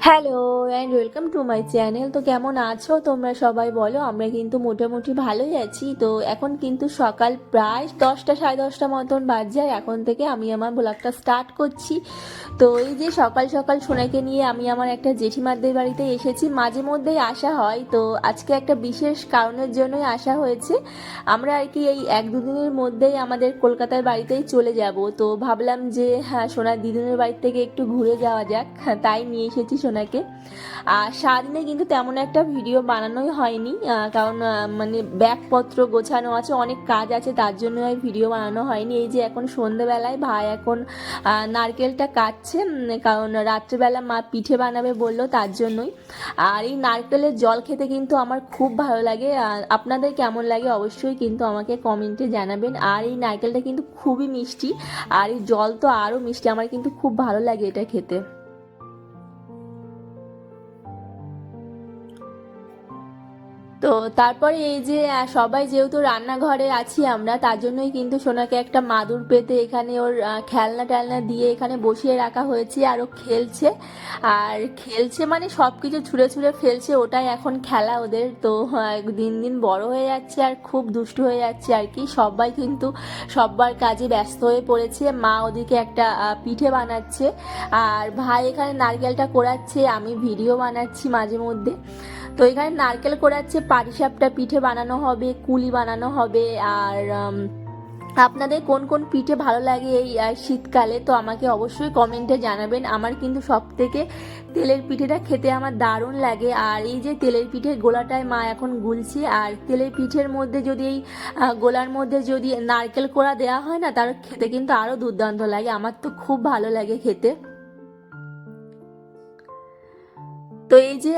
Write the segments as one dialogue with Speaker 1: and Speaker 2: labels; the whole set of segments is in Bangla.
Speaker 1: Hello and welcome to my channel. তো কেমন আছো তোমরা সবাই বলো? আমরা কিন্তু মোটামুটি ভালোই আছি। তো এখন কিন্তু সকাল প্রায় 10টা সাড়ে 10টা মতন বাজে, আর এখন থেকে আমি আমার ব্লগটা স্টার্ট করছি। তো এই যে সকাল সকাল সোনাকে নিয়ে আমি আমার একটা জেঠিমাদের বাড়িতে এসেছি। মাঝে মধ্যেই আসা হয়, তো আজকে একটা বিশেষ কারণের জন্যই আসা হয়েছে। আমরা আর কি এই 1-2 দিনের মধ্যেই আমাদের কলকাতার বাড়িতেই চলে যাব। তো ভাবলাম যে হ্যাঁ, সোনার দিদিনের বাড়ি থেকে একটু ঘুরে যাওয়া যাক, তাই নিয়ে এসেছি সোনাকে। আর সারাদিনে কিন্তু তেমন একটা ভিডিও বানানোই হয়নি, কারণ মানে ব্যাগপত্র গোছানো আছে, অনেক কাজ আছে, তার জন্য আর ভিডিও বানানো হয়নি। এই যে এখন সন্ধ্যেবেলায় ভাই এখন নারকেলটা কাটছে, কারণ রাত্রেবেলা মা পিঠে বানাবে বললো, তার জন্যই। আর এই নারকেলের জল খেতে কিন্তু আমার খুব ভালো লাগে। আপনাদের কেমন লাগে অবশ্যই কিন্তু আমাকে কমেন্টে জানাবেন। আর এই নারকেলটা কিন্তু খুবই মিষ্টি, আর এই জল তো আরও মিষ্টি। আমার কিন্তু খুব ভালো লাগে এটা খেতে। তো তারপরে এই যে সবাই যেহেতু রান্নাঘরে আছি আমরা, তার জন্যই কিন্তু সোনাকে একটা মাদুর পেতে এখানে ওর খেলনা টেলনা দিয়ে এখানে বসিয়ে রাখা হয়েছে, আর ও খেলছে। আর খেলছে মানে সব কিছু ছুঁড়ে ছুঁড়ে ফেলছে, ওটাই এখন খেলা ওদের। তো দিন দিন বড় হয়ে যাচ্ছে আর খুব দুষ্টু হয়ে যাচ্ছে আর কি। সবাই কিন্তু সবার কাজে ব্যস্ত হয়ে পড়েছে। মা ওদিকে একটা পিঠে বানাচ্ছে, আর ভাই এখানে নারকেলটা কোড়াচ্ছে, আমি ভিডিও বানাচ্ছি মাঝে মধ্যে। তো এখানে নারকেল কোড়াচ্ছে, পাটিসাপটা পিঠে বানানো হবে, কুলি বানানো হবে। আর আপনাদের কোন কোন পিঠে ভালো লাগে এই শীতকালে, তো আমাকে অবশ্যই কমেন্টে জানাবেন। আমার কিন্তু সব থেকে তেলের পিঠেটা খেতে আমার দারুণ লাগে। আর এই যে তেলের পিঠের গোলাটায় মা এখন গুলছে, আর তেলের পিঠের মধ্যে যদি এই গোলার মধ্যে যদি নারকেল কোড়া দেওয়া হয় না, তার খেতে কিন্তু আরও দুর্দান্ত লাগে। আমার তো খুব ভালো লাগে খেতে। তো এই যে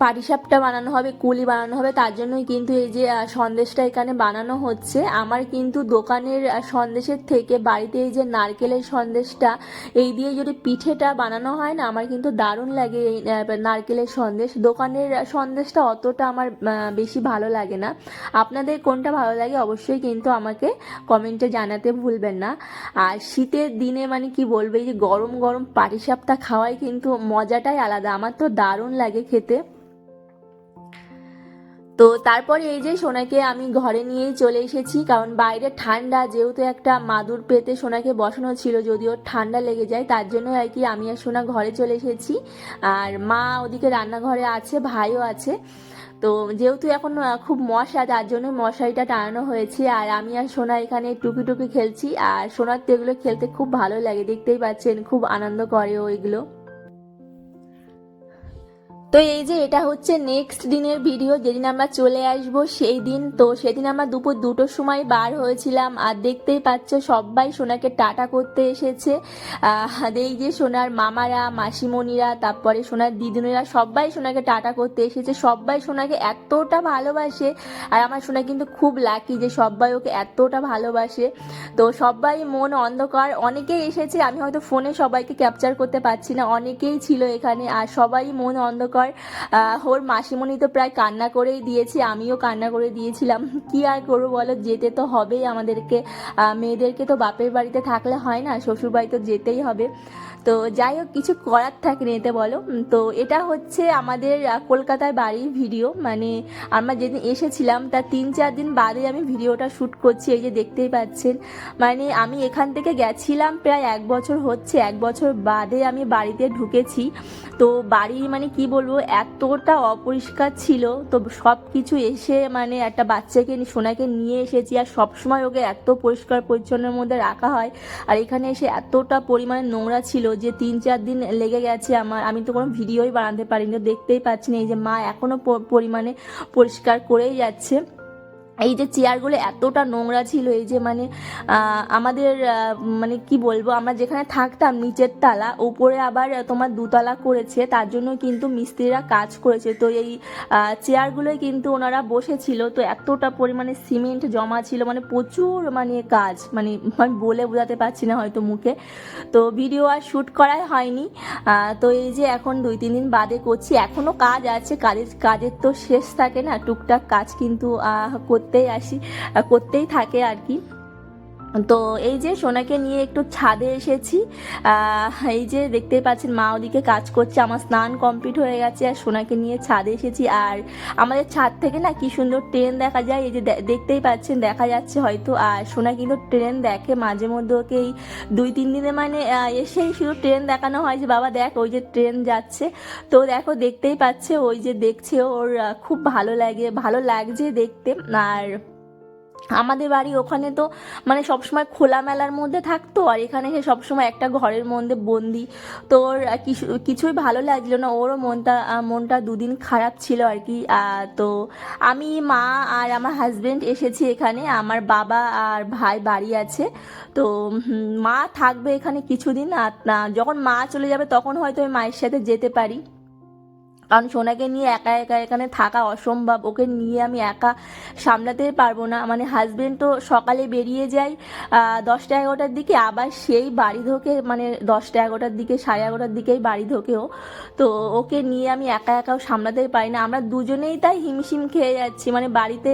Speaker 1: পাটিসাপটা বানানো হবে, কুলি বানানো হবে, তার জন্যই কিন্তু এই যে সন্দেশটা এখানে বানানো হচ্ছে। আমার কিন্তু দোকানের সন্দেশের থেকে বাড়িতে এই যে নারকেলের সন্দেশটা, এই দিয়ে যদি পিঠেটা বানানো হয় না, আমার কিন্তু দারুণ লাগে এই নারকেলের সন্দেশ। দোকানের সন্দেশটা অতটা আমার বেশি ভালো লাগে না। আপনাদের কোনটা ভালো লাগে অবশ্যই কিন্তু আমাকে কমেন্টে জানাতে ভুলবেন না। আর শীতের দিনে মানে কি বলবো, এই যে গরম গরম পাটিসাপটা খাওয়াই কিন্তু মজাটাই আলাদা। আমার তো দারুণ লাগে খেতে। তো তারপরে এই যে সোনাকে আমি ঘরে নিয়েই চলে এসেছি, কারণ বাইরে ঠান্ডা, যেহেতু একটা মাদুর পেতে সোনাকে বসানো ছিল, যদিও ঠান্ডা লেগে যায়, তার জন্য আর কি আমি আর সোনা ঘরে চলে এসেছি। আর মা ওদিকে রান্নাঘরে আছে, ভাইও আছে। তো যেহেতু এখন খুব মশা, তার জন্য মশারিটা টানানো হয়েছে। আর আমি আর সোনা এখানে টুকি টুকি খেলছি, আর সোনার তো এগুলো খেলতে খুব ভালো লাগে, দেখতেই পাচ্ছেন খুব আনন্দ করে ও এগুলো। তো এই যে এটা হচ্ছে নেক্সট দিনের ভিডিও, যেদিন আমরা চলে আসবো সেই দিন। তো সেদিন আমরা দুপুর 2টোর সময় বার হয়েছিলাম, আর দেখতেই পাচ্ছ সবাই সোনাকে টাটা করতে এসেছে। এই যে সোনার মামারা, মাসিমণিরা, তারপরে সোনার দিদিনেরা সবাই সোনাকে টাটা করতে এসেছে। সবাই সোনাকে এতটা ভালোবাসে, আর আমার সোনা কিন্তু খুব লাকি যে সবাই ওকে এতটা ভালোবাসে। তো সবাই মন অন্ধকার, অনেকেই এসেছে, আমি হয়তো ফোনে সবাইকে ক্যাপচার করতে পারছি না, অনেকেই ছিল এখানে, আর সবাই মন অন্ধকার। ওর মাসিমণি তো প্রায় কান্না করেই দিয়েছে, আমিও কান্না করে দিয়েছিলাম। কি আর করবো বলো, যেতে তো হবেই আমাদেরকে। মেয়েদেরকে তো বাপের বাড়িতে থাকলে হয় না, শ্বশুর বাড়ি তো যেতেই হবে। তো যাই হোক, কিছু করার থাকে এতে বলো। তো এটা হচ্ছে আমাদের কলকাতার বাড়ির ভিডিও, মানে আমরা যেদিন এসেছিলাম তার 3-4 দিন বাদে আমি ভিডিওটা শ্যুট করছি। এই যে দেখতেই পাচ্ছেন, মানে আমি এখান থেকে গেছিলাম প্রায় 1 বছর হচ্ছে, 1 বছর বাদে আমি বাড়িতে ঢুকেছি। তো বাড়ি মানে কি বলবো, এতটা অপরিষ্কার ছিল। তো সব কিছু এসে মানে একটা বাচ্চাকে সোনাকে নিয়ে এসেছি, আর সবসময় ওকে এত পরিষ্কার পরিচ্ছন্নের মধ্যে রাখা হয়, আর এখানে এসে এতটা পরিমাণে নোংরা ছিল যে 3-4 দিন লেগে গেছে আমার। আমি তো কোনো ভিডিওই বানাতে পারিনি, দেখতেই পাচ্ছি না। এই যে মা এখনো পরিমাণে পরিষ্কার করেই যাচ্ছে। এই যে চেয়ারগুলো এতটা নোংরা ছিল, এই যে মানে আমাদের মানে কি বলবো, আমরা যেখানে থাকতাম নিচের তালা, উপরে আবার তোমার 2তলা করেছে, তার জন্য কিন্তু মিস্ত্রিরা কাজ করেছে। তো এই চেয়ারগুলোই কিন্তু ওনারা বসেছিল। তো এতটা পরিমাণে সিমেন্ট জমা ছিল, মানে প্রচুর মানে কাজ, মানে আমি বলে বোঝাতে পারছি না হয়তো মুখে। তো ভিডিও আর শ্যুট করাই হয়নি। তো এই যে এখন 2-3 দিন বাদে করছি, এখনও কাজ আছে, কাজের তো শেষ থাকে না, টুকটাক কাজ কিন্তু করতেই থাকে আর কি। তো এই যে সোনাকে নিয়ে একটু ছাদে এসেছি। এই যে দেখতেই পাচ্ছেন মা ওদিকে কাজ করছে, আমার স্নান কমপ্লিট হয়ে গেছে আর সোনাকে নিয়ে ছাদে এসেছি। আর আমাদের ছাদ থেকে না কি সুন্দর ট্রেন দেখা যায়, এই যে দেখতেই পাচ্ছেন দেখা যাচ্ছে হয়তো। আর সোনা কিন্তু ট্রেন দেখে মাঝে মধ্যে, ওকে এই 2-3 দিনে মানে এসেই শুধু ট্রেন দেখানো হয় যে বাবা দেখ ওই যে ট্রেন যাচ্ছে। তো দেখো দেখতেই পাচ্ছে, ওই যে দেখছে, ওর খুব ভালো লাগছে দেখতে। আর আমাদের বাড়ি ওখানে তো মানে সবসময় খোলামেলার মধ্যে থাকতো, আর এখানে সে সবসময় একটা ঘরের মধ্যে বন্দি। তো ওর কিছুই ভালো লাগছিল না, ওরও মনটা 2 দিন খারাপ ছিল আর কি। তো আমি, মা আর আমার হাজবেন্ড এসেছি এখানে, আমার বাবা আর ভাই বাড়ি আছে। তো মা থাকবে এখানে কিছুদিন, আর যখন মা চলে যাবে তখন হয়তো আমি মায়ের সাথে যেতে পারি, কারণ সোনাকে নিয়ে একা একা এখানে থাকা অসম্ভব, ওকে নিয়ে আমি একা সামলাতে পারবো না। মানে হাজবেন্ড তো সকালে বেরিয়ে যায় 10টা-11টার দিকে, আবার সেই বাড়ি ঢোকে মানে 10টা-11টার দিকে, 11:30টার দিকেই বাড়ি ঢোকে ও। তো ওকে নিয়ে আমি একা একাও সামলাতে পারি না, আমরা দুজনেই তাই হিমশিম খেয়ে যাচ্ছি। মানে বাড়িতে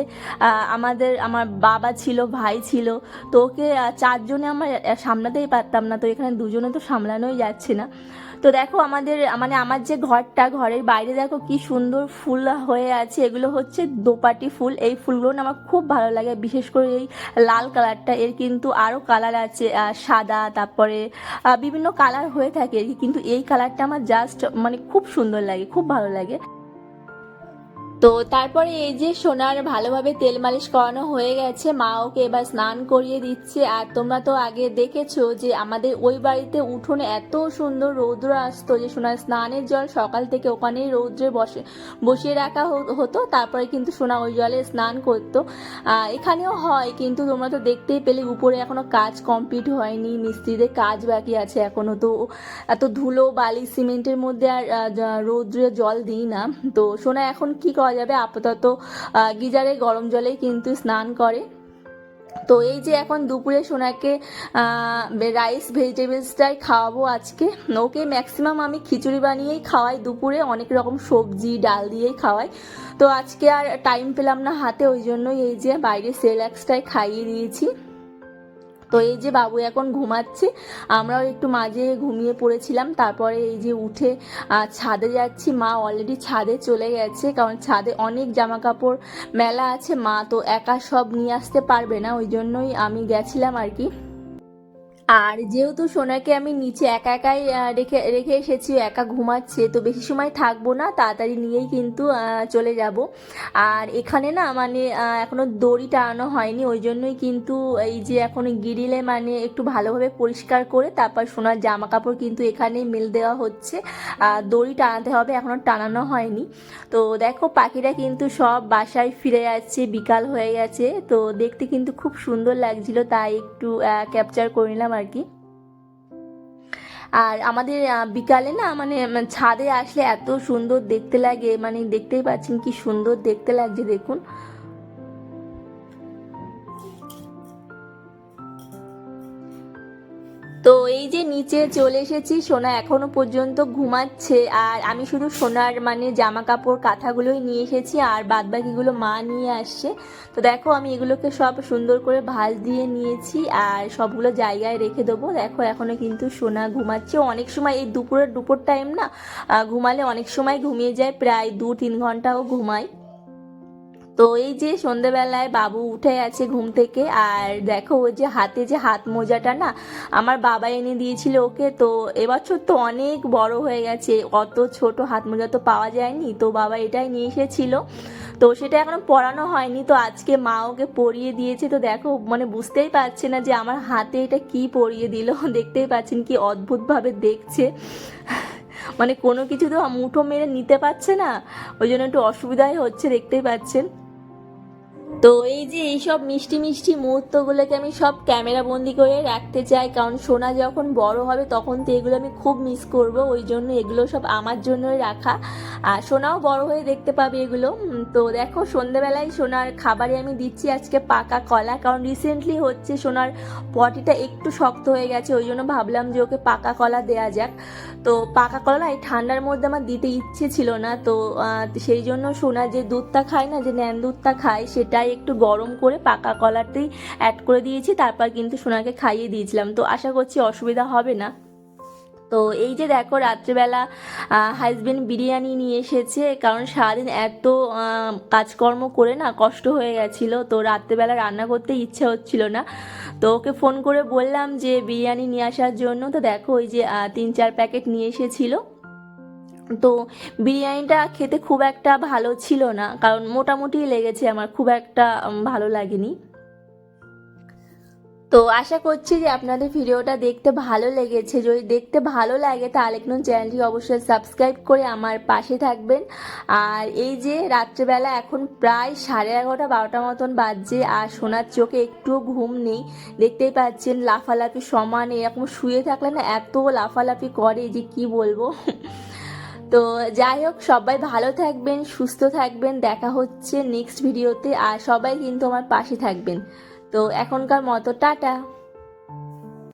Speaker 1: আমার বাবা ছিল, ভাই ছিল, তো ওকে 4জনে আমরা সামলাতেই পারতাম না, তো এখানে দুজনে তো সামলানোই যাচ্ছে না। তো দেখো আমার যে ঘরের বাইরে দেখো কি সুন্দর ফুল হয়ে আছে, এগুলো হচ্ছে দোপাটি ফুল। এই ফুলগুলো না আমার খুব ভালো লাগে, বিশেষ করে এই লাল কালারটা। এর কিন্তু আরও কালার আছে, সাদা, তারপরে বিভিন্ন কালার হয়ে থাকে, কিন্তু এই কালারটা আমার জাস্ট মানে খুব সুন্দর লাগে, খুব ভালো লাগে। তো তারপরে এই যে সোনার ভালোভাবে তেল মালিশ করানো হয়ে গেছে, মা ওকে এবার স্নান করিয়ে দিচ্ছে। আর তোমরা তো আগে দেখেছো যে আমাদের ওই বাড়িতে উঠোনে এত সুন্দর রৌদ্র আসতো, যে সোনার স্নানের জল সকাল থেকে ওখানেই রৌদ্রে বসিয়ে রাখা হতো, তারপরে কিন্তু সোনা ওই জলে স্নান করতো। এখানেও হয়, কিন্তু তোমরা তো দেখতেই পেলে উপরে এখনো কাজ কমপ্লিট হয়নি, মিস্ত্রিদের কাজ বাকি আছে এখনো। তো এত ধুলো বালি সিমেন্টের মধ্যে আর রৌদ্রে জল দিই না। তো সোনা এখন কি করা যাবে, আপাতত গিজারে গরম জলেই কিন্তু স্নান করে। তো এই যে এখন দুপুরে সোনাকে রাইস ভেজিটেবলসটাই খাওয়াবো আজকে। ওকে ম্যাক্সিমাম আমি খিচুড়ি বানিয়েই খাওয়াই দুপুরে, অনেক রকম সবজি ডাল দিয়েই খাওয়াই। তো আজকে আর টাইম পেলাম না হাতে, ওই জন্যই এই যে বাইরে সেরেলাক্সটাই খাইয়ে দিয়েছি। তো এই যে বাবু এখন ঘুমাচ্ছে, আমরাও একটু মাঝে ঘুমিয়ে পড়েছিলাম। তারপরে এই যে উঠে ছাদে যাচ্ছি, মা অলরেডি ছাদে চলে গেছে, কারণ ছাদে অনেক জামা কাপড় মেলা আছে, মা তো একা সব নিয়ে আসতে পারবে না, ওই জন্যই আমি গেছিলাম আর কি। আর যেহেতু সোনাকে আমি নিচে একা একাই রেখে এসেছি, একা ঘুমাচ্ছে, তো বেশি সময় থাকবো না, তাড়াতাড়ি নিয়েই কিন্তু চলে যাব। আর এখানে না মানে এখনো দড়ি টানানো হয়নি, ওই জন্যই কিন্তু এই যে এখন গ্রিলে মানে একটু ভালোভাবে পরিষ্কার করে তারপর সোনার জামা কাপড় কিন্তু এখানেই মেল দেওয়া হচ্ছে। দড়ি টানাতে হবে, এখনো টানানো হয়নি। তো দেখো পাখিরা কিন্তু সব বাসায় ফিরে যাচ্ছে, বিকাল হয়ে গেছে। তো দেখতে কিন্তু খুব সুন্দর লাগছিল, তাই একটু ক্যাপচার করে নিলাম আর কি। আর আমাদের বিকালে না মানে ছাদে আসলে এত সুন্দর দেখতে লাগে, মানে দেখতেই পাচ্ছেন কি সুন্দর দেখতে লাগছে, দেখুন। তো এই যে নিচে চলে এসেছি, সোনা এখনো পর্যন্ত ঘুমাচ্ছে, আর আমি শুধু সোনার মানে জামা কাপড় কাঁথাগুলোই নিয়ে এসেছি, আর বাদ বাকিগুলো মা নিয়ে আসছে। তো দেখো আমি এগুলোকে সব সুন্দর করে ভাঁজ দিয়ে নিয়েছি, আর সবগুলো জায়গায় রেখে দেবো। দেখো এখনো কিন্তু সোনা ঘুমাচ্ছে, অনেক সময় এই দুপুর টাইম না ঘুমালে অনেক সময় ঘুমিয়ে যায়, প্রায় 2-3 ঘন্টাও ঘুমায়। তো এই যে সন্ধেবেলায় বাবু উঠে গেছে ঘুম থেকে, আর দেখো ওই যে হাতে যে হাত মোজাটা না আমার বাবা এনে দিয়েছিল ওকে। তো এবছর তো অনেক বড় হয়ে গেছে, অত ছোট হাত মোজা তো পাওয়া যায়নি, তো বাবা এটাই নিয়ে এসেছিল। তো সেটা এখনো পরানো হয়নি, তো আজকে মা ওকে পরিয়ে দিয়েছে। তো দেখো মানে বুঝতেই পারছে না যে আমার হাতে এটা কি পরিয়ে দিল, দেখতেই পাচ্ছেন কি অদ্ভুতভাবে দেখছে, মানে কোনো কিছু তো মুঠো মেরে নিতে পারছে না, ওই জন্য একটু অসুবিধাই হচ্ছে, দেখতেই পাচ্ছেন। তো এই যে এইসব মিষ্টি মিষ্টি মুহূর্তগুলোকে আমি সব ক্যামেরা বন্দি করে রাখতে চাই, কারণ সোনা যখন বড় হবে তখন তো এগুলো আমি খুব মিস করব, ওই জন্য এগুলো সব আমার জন্যই রাখা, আর সোনাও বড় হয়ে দেখতে পাবে এগুলো। তো দেখো সন্ধ্যেবেলায় সোনার খাবারে আমি দিচ্ছি আজকে পাকা কলা, কারণ রিসেন্টলি হচ্ছে সোনার পটিটা একটু শক্ত হয়ে গেছে, ওই জন্য ভাবলাম যে ওকে পাকা কলা দেওয়া যাক। তো পাকা কলা এই ঠান্ডার মধ্যে আমার দিতে ইচ্ছে ছিল না, তো সেই জন্য সোনা যে দুধটা খায় না, যে ন্যান দুধটা খায়, সেটা তাই একটু গরম করে পাকা কলাতেই অ্যাড করে দিয়েছি, তারপর কিন্তু সোনাকে খাইয়ে দিয়েছিলাম। তো আশা করছি অসুবিধা হবে না। তো এই যে দেখো রাত্রেবেলা হাজবেন্ড বিরিয়ানি নিয়ে এসেছে, কারণ সারাদিন এত কাজকর্ম করে না কষ্ট হয়ে গেছিলো, তো রাত্রেবেলা রান্না করতে ইচ্ছে হচ্ছিল না। তো ওকে ফোন করে বললাম যে বিরিয়ানি নিয়ে আসার জন্য। তো দেখো ওই যে 3-4 প্যাকেট নিয়ে এসেছিলো। তো বিরিয়ানিটা খেতে খুব একটা ভালো ছিল না, কারণ মোটামুটি লেগেছে, আমার খুব একটা ভালো লাগেনি। তো আশা করছি যে আপনাদের ভিডিওটা দেখতে ভালো লেগেছে। যদি দেখতে ভালো লাগে তাহলে কিন্তু চ্যানেলটি অবশ্যই সাবস্ক্রাইব করে আমার পাশে থাকবেন। আর এই যে রাত্রেবেলা এখন প্রায় 11:30-12টা মতন বাজছে, আর সোনার চোখে একটুও ঘুম নেই। দেখতেই পাচ্ছেন লাফালাফি সমানে, এরকম শুয়ে থাকলে না এত লাফালাফি করে যে কি বলবো। তো যাই হোক, সবাই ভালো থাকবেন, সুস্থ থাকবেন, দেখা হচ্ছে নেক্সট ভিডিওতে। আর সবাই কিন্তু আমার পাশে থাকবেন। তো এখনকার মতো টাটা।